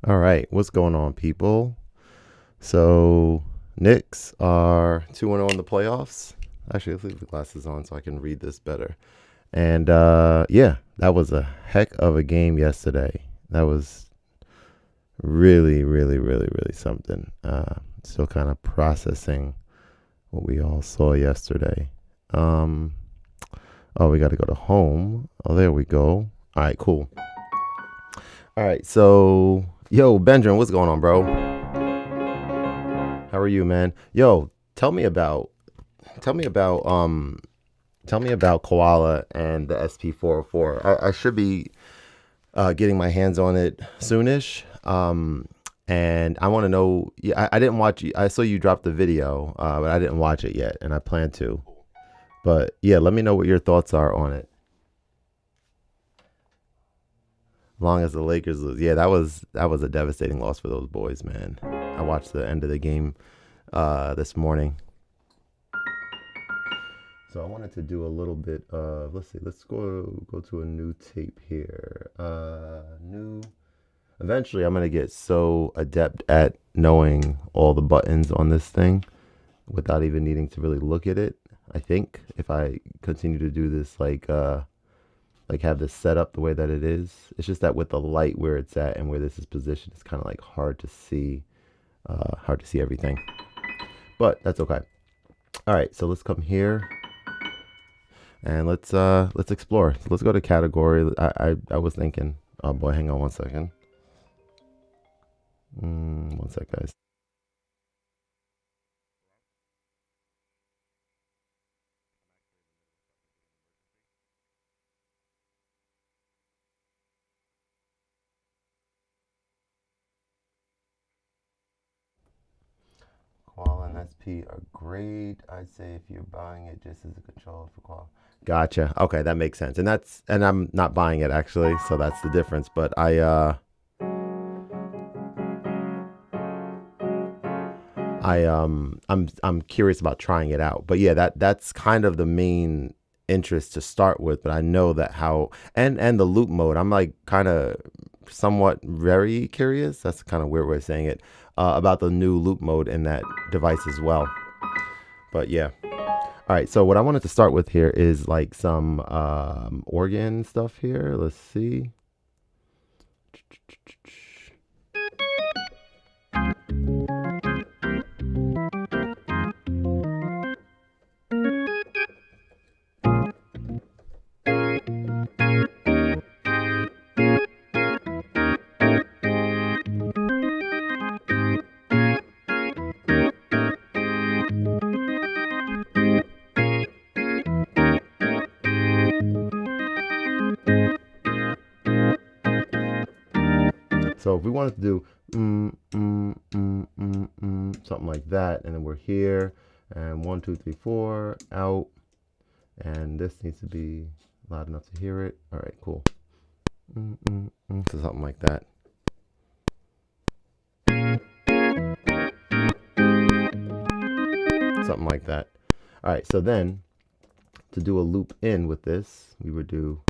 All right, what's going on, people? So, Knicks are 2-0 in the playoffs. Actually, let's leave the glasses on so I can read this better. And yeah, that was a heck of a game yesterday. That was really, really, really, really something. Still kind of processing what we all saw yesterday. Um, oh, we got to go to home. Oh, there we go. All right, cool. All right, so yo, Benjamin, what's going on, bro? How are you, man? Yo, tell me about tell me about Koala and the SP404. I should be getting my hands on it soonish. And I want to know. Yeah, I didn't watch. I saw you drop the video, but I didn't watch it yet, and I plan to. But yeah, let me know what your thoughts are on it. Long as the Lakers lose, yeah, that was a devastating loss for those boys, man. I watched the end of the game this morning. So I wanted to do a little bit of, let's see, let's go to a new tape here. New. Eventually, I'm gonna get so adept at knowing all the buttons on this thing without even needing to really look at it. I think if I continue to do this, like have this set up the way that it is, it's just that with the light where it's at and where this is positioned, it's kind of like hard to see everything. But that's okay. All right, so let's come here. And let's explore. So let's go to category. I was thinking. Oh boy, hang on one second. One sec, guys. Koala and SP are great. I'd say if you're buying it just as a controller for Koala. Gotcha. Okay, that makes sense. And I'm not buying it actually, so that's the difference. But I'm curious about trying it out. But yeah, that's kind of the main interest to start with. But I know that how and the loop mode. I'm like kind of somewhat very curious. That's kind of weird way of saying it about the new loop mode in that device as well. But yeah. All right. So what I wanted to start with here is like some organ stuff here. Let's see. So if we wanted to do something like that, and then we're here, and 1, 2, 3, 4, out, and this needs to be loud enough to hear it. All right, cool. So something like that. Something like that. All right, so then to do a loop in with this, we would do.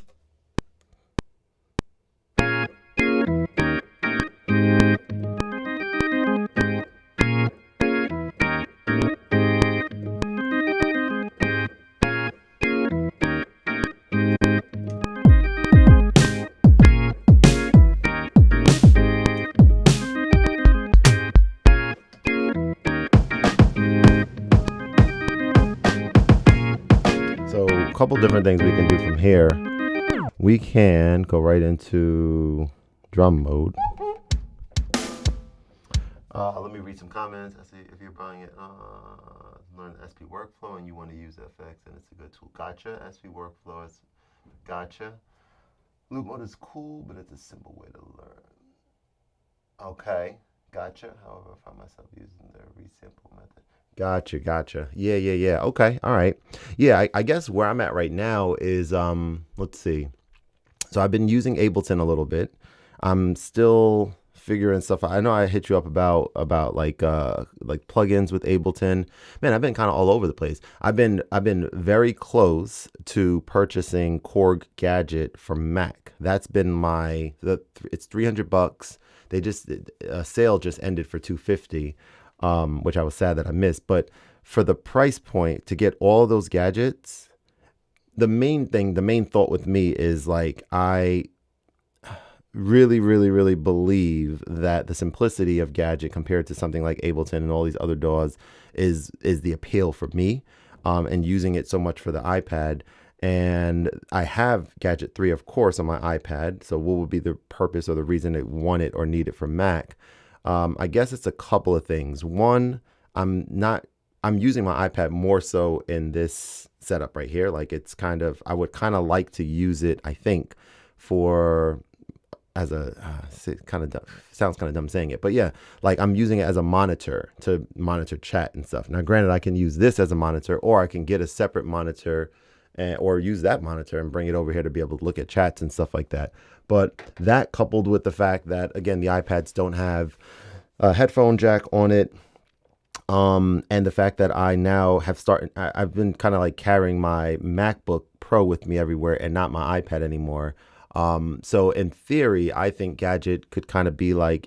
So a couple different things we can do from here. We can go right into drum mode. Let me read some comments. I see if you're buying it, learn the SP workflow and you want to use FX, and it's a good tool. Gotcha. SP workflow is gotcha. Loop mode is cool, but it's a simple way to learn. Okay, gotcha. However, I find myself using the resample method. Gotcha. Yeah. Okay, all right. Yeah, I guess where I'm at right now is let's see. So I've been using Ableton a little bit. I'm still figuring stuff out. I know I hit you up about like plugins with Ableton. Man, I've been kind of all over the place. I've been very close to purchasing Korg Gadget for Mac. That's been it's $300. they just a sale just ended for 250, which I was sad that I missed. But for the price point to get all those gadgets, the main thought with me is like I really, really, really believe that the simplicity of Gadget compared to something like Ableton and all these other DAWs is the appeal for me, and using it so much for the iPad. And I have Gadget 3, of course, on my iPad. So what would be the purpose or the reason to want it or need it for Mac? I guess it's a couple of things. One, I'm using my iPad more so in this setup right here. Like it's kind of, I would kind of like to use it, I think, for as a kind of sounds kind of dumb saying it, but yeah, like I'm using it as a monitor to monitor chat and stuff. Now, granted, I can use this as a monitor, or I can get a separate monitor, or use that monitor and bring it over here to be able to look at chats and stuff like that. But that coupled with the fact that again the iPads don't have a headphone jack on it, and the fact that I now have I've been kind of like carrying my MacBook Pro with me everywhere and not my iPad anymore. So in theory, I think Gadget could kind of be like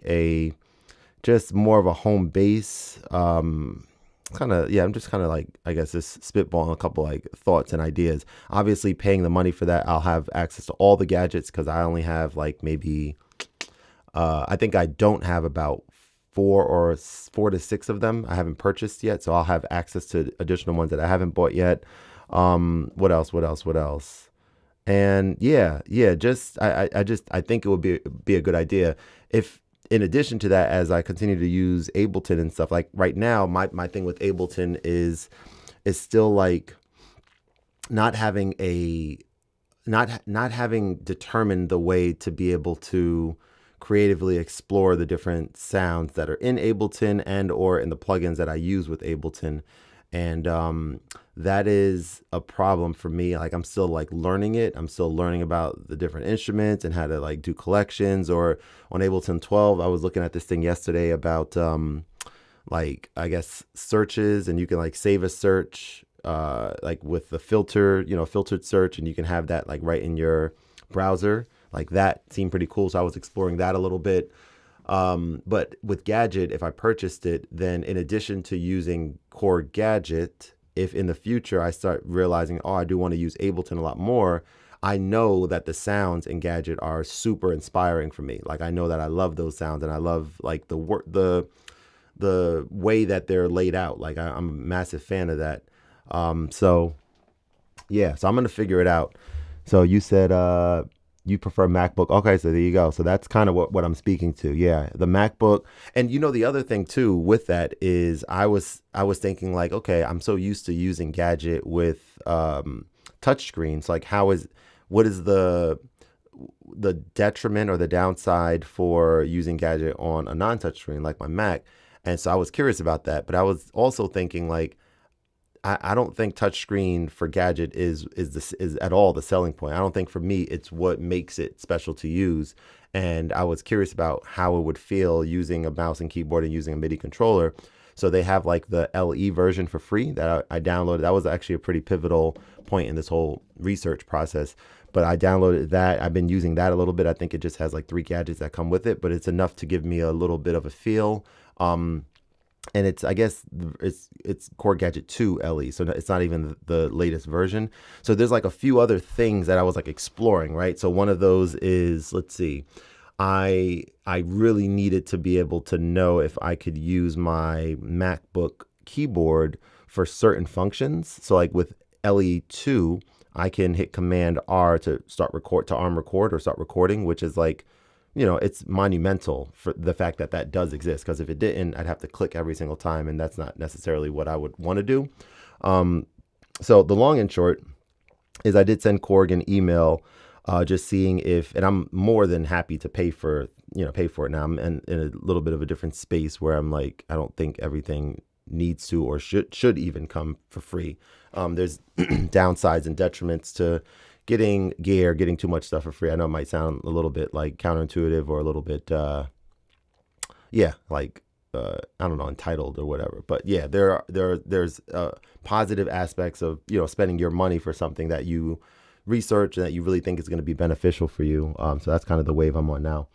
just more of a home base. I'm just kind of like, I guess, just spitballing a couple like thoughts and ideas. Obviously, paying the money for that, I'll have access to all the gadgets because I only have like maybe, I think I don't have about four to six of them I haven't purchased yet. So I'll have access to additional ones that I haven't bought yet. What else? And I think it would be a good idea if, in addition to that, as I continue to use Ableton and stuff, like right now, my thing with Ableton is still like not having determined the way to be able to creatively explore the different sounds that are in Ableton and or in the plugins that I use with Ableton. And that is a problem for me. Like I'm still like learning it. I'm still learning about the different instruments and how to like do collections. Or on Ableton 12, I was looking at this thing yesterday about like I guess searches, and you can like save a search like with the filtered search, and you can have that like right in your browser. Like that seemed pretty cool. So I was exploring that a little bit. But with Gadget, if I purchased it, then in addition to using core Gadget, if in the future I start realizing, I do want to use Ableton a lot more, I know that the sounds in Gadget are super inspiring for me. Like I know that I love those sounds, and I love like the way that they're laid out. Like I'm a massive fan of that. So I'm gonna figure it out. So you said you prefer MacBook. Okay, so there you go. So that's kind of what I'm speaking to. Yeah, the MacBook. And the other thing too with that is I was thinking like, okay, I'm so used to using Gadget with touch screens. Like what is the detriment or the downside for using Gadget on a non-touch screen like my Mac? And so I was curious about that, but I was also thinking like, I don't think touchscreen for Gadget is at all the selling point. I don't think for me it's what makes it special to use. And I was curious about how it would feel using a mouse and keyboard and using a MIDI controller. So they have like the LE version for free that I downloaded. That was actually a pretty pivotal point in this whole research process. But I downloaded that. I've been using that a little bit. I think it just has like 3 gadgets that come with it, but it's enough to give me a little bit of a feel. And I guess it's Core Gadget 2 LE, so it's not even the latest version. So there's like a few other things that I was like exploring, right? So one of those is, let's see, I really needed to be able to know if I could use my MacBook keyboard for certain functions. So like with LE2, I can hit Command R to arm record or start recording, which is like, it's monumental for the fact that does exist. Because if it didn't, I'd have to click every single time, and that's not necessarily what I would want to do. So the long and short is I did send Korg an email, just seeing and I'm more than happy to pay for it now. I'm in a little bit of a different space where I'm like, I don't think everything needs to or should even come for free. There's downsides and detriments to getting too much stuff for free. I know it might sound a little bit like counterintuitive or a little bit, I don't know, entitled or whatever. But yeah, there's positive aspects of, spending your money for something that you research and that you really think is going to be beneficial for you. So that's kind of the wave I'm on now.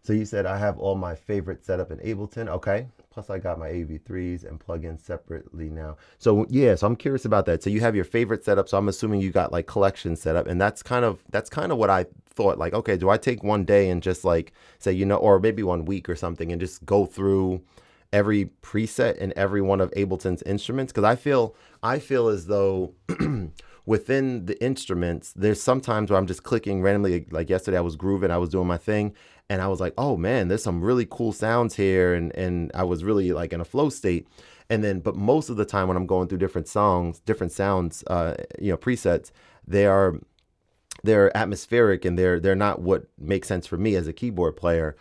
So you said I have all my favorite setup in Ableton. Okay. Plus I got my AV3s and plugins separately now. So yeah, so I'm curious about that. So you have your favorite setup. So I'm assuming you got like collection setup, and that's kind of what I thought. Like, okay, do I take one day and just like say, or maybe 1 week or something, and just go through every preset in every one of Ableton's instruments? Because I feel as though within the instruments, there's sometimes where I'm just clicking randomly. Like yesterday, I was grooving, I was doing my thing, and I was like, oh man, there's some really cool sounds here, and I was really like in a flow state. And then, but most of the time when I'm going through different songs, different sounds, presets, they are they're atmospheric, and they're not what makes sense for me as a keyboard player.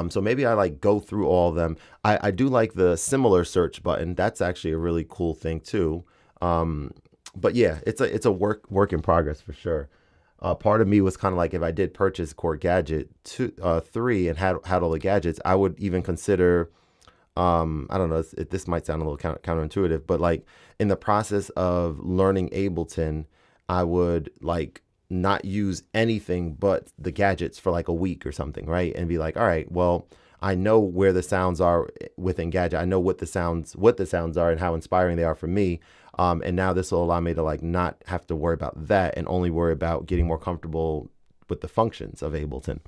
So maybe I like go through all of them. I do like the similar search button. That's actually a really cool thing too. Um, but yeah, it's a work in progress for sure. Part of me was kind of like, if I did purchase Core Gadget 3 and had all the gadgets, I would even consider, I don't know, this might sound a little counterintuitive, but like in the process of learning Ableton, I would like not use anything but the gadgets for like a week or something, right? And be like, all right, well, I know where the sounds are within Gadget. I know what the sounds are and how inspiring they are for me. And now this will allow me to like not have to worry about that and only worry about getting more comfortable with the functions of Ableton.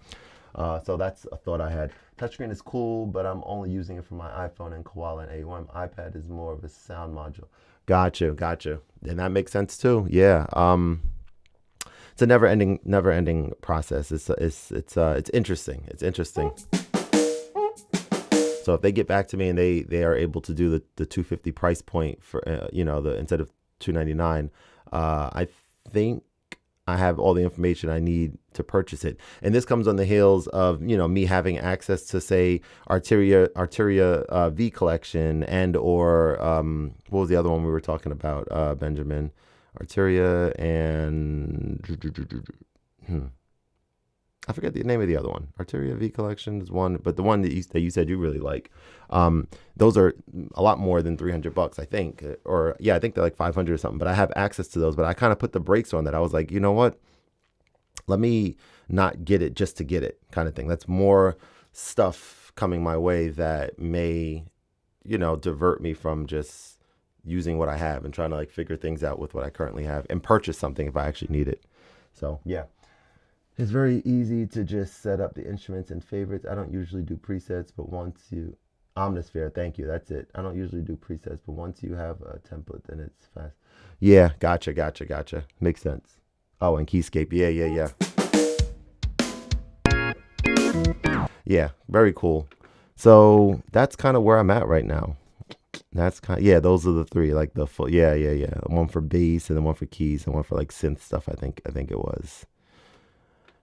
So that's a thought I had. Touchscreen is cool, but I'm only using it for my iPhone and Koala and A1. iPad is more of a sound module. Gotcha. And that makes sense too. Yeah. It's a never ending process. It's interesting. It's interesting. So if they get back to me and they are able to do the 250 price point for the instead of 299, I think I have all the information I need to purchase it. And this comes on the heels of me having access to, say, Arteria V collection, and or what was the other one we were talking about, Benjamin? Arteria and I forget the name of the other one. Arteria V collection is one, but the one that you said you really like, those are a lot more than $300, I think, or yeah, I think they're like 500 or something. But I have access to those. But I kind of put the brakes on that. I was like, you know what? Let me not get it just to get it, kind of thing. That's more stuff coming my way that may, divert me from just using what I have and trying to like figure things out with what I currently have and purchase something if I actually need it. So yeah. It's very easy to just set up the instruments and favorites. I don't usually do presets, but once you Omnisphere, thank you. That's it. I don't usually do presets, but once you have a template, then it's fast. Yeah, gotcha. Makes sense. Oh, and Keyscape. Yeah. Yeah, very cool. So that's kind of where I'm at right now. That's yeah. Those are the three, like the full. Yeah. One for bass, and then one for keys, and one for like synth stuff. I think it was.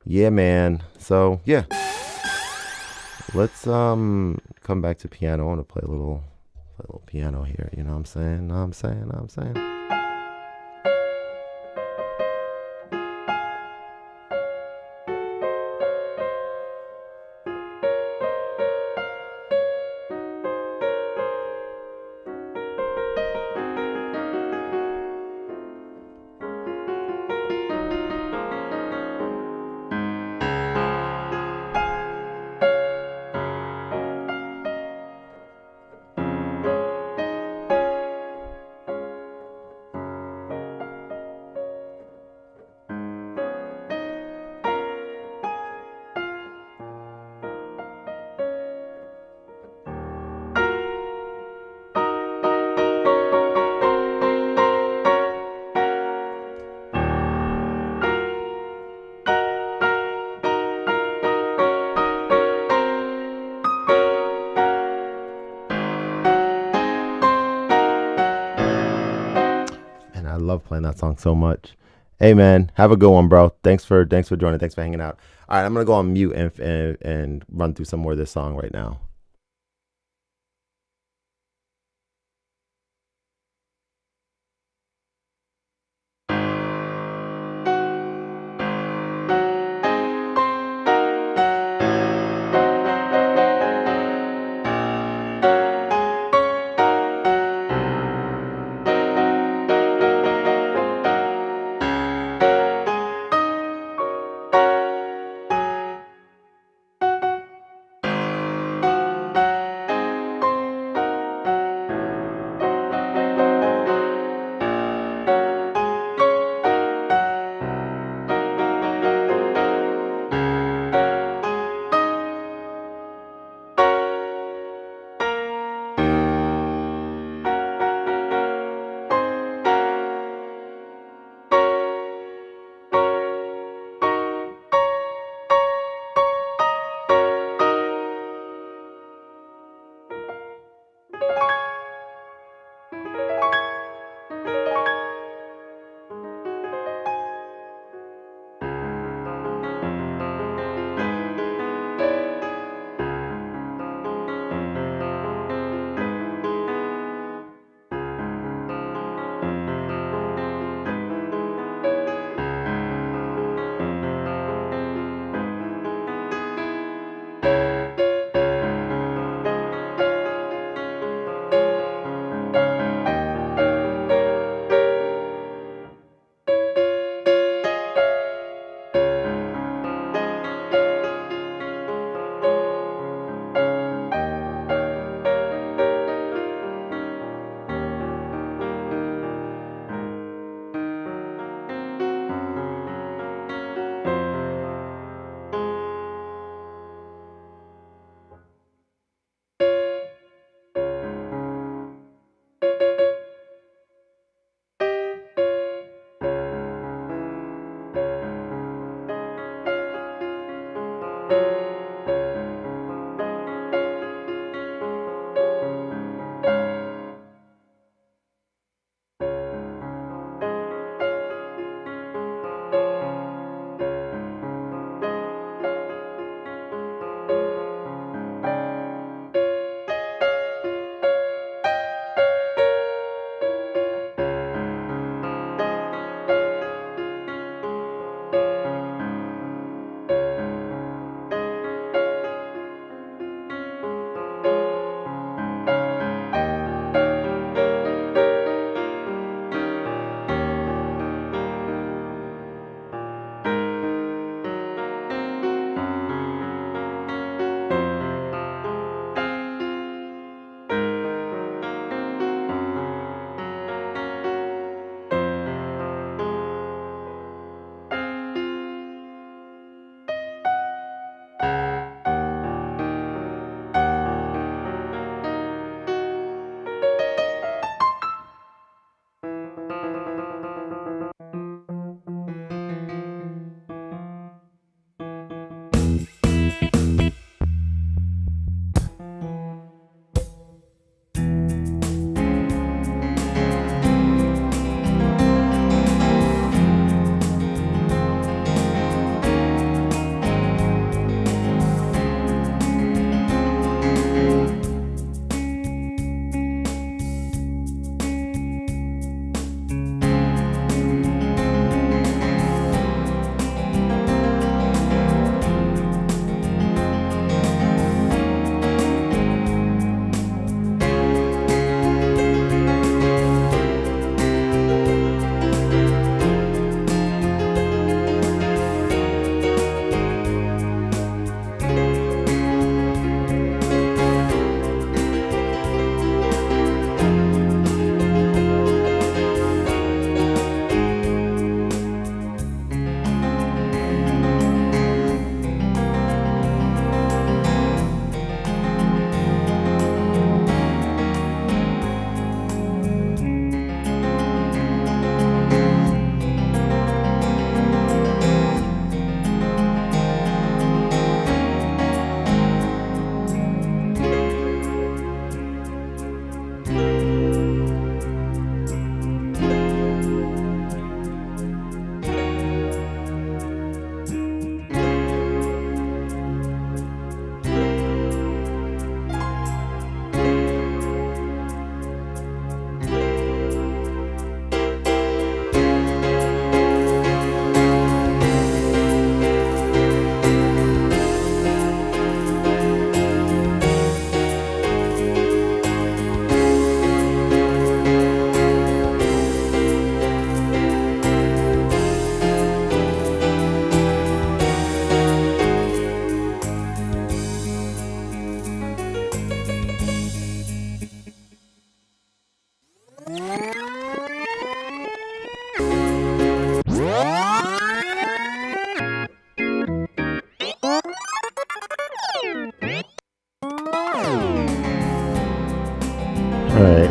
Yeah, man. So yeah, let's come back to piano. I want to play a little piano here. You know what I'm saying? And I love playing that song so much. Hey man, have a good one, bro. Thanks for joining. Thanks for hanging out. All right, I'm gonna go on mute and run through some more of this song right now.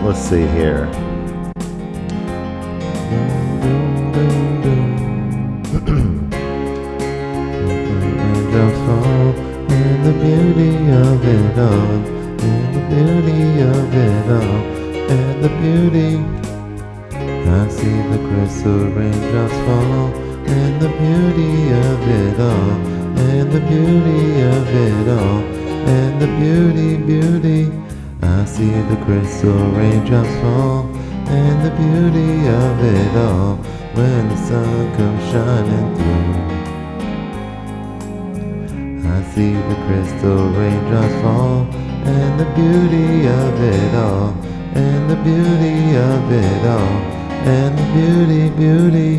Let's see here. Raindrops fall, and the beauty of it all, and the beauty of it all, and the beauty. I see the crystal raindrops fall, and the beauty of it all, and the beauty of it all, and the beauty. I see the crystal raindrops fall, and the beauty of it all, when the sun comes shining through. I see the crystal raindrops fall, and the beauty of it all, and the beauty of it all, and the beauty.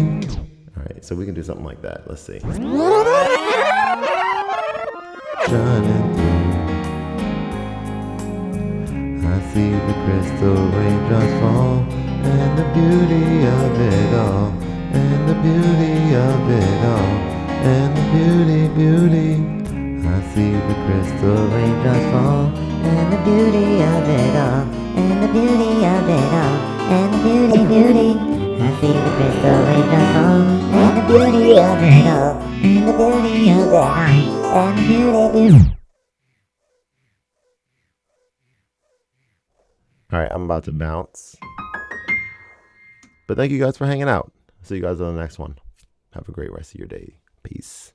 All right, so we can do something like that. Let's see. Shining through. I see the crystal raindrops fall, and the beauty of it all, and the beauty of it all, and the beauty. I see the crystal raindrops fall, and the beauty of it all, and the beauty of it all, and the beauty. I see the crystal raindrops fall, and the beauty of it all, and the beauty of it all, and the beauty. All right, I'm about to bounce. But thank you guys for hanging out. See you guys on the next one. Have a great rest of your day. Peace.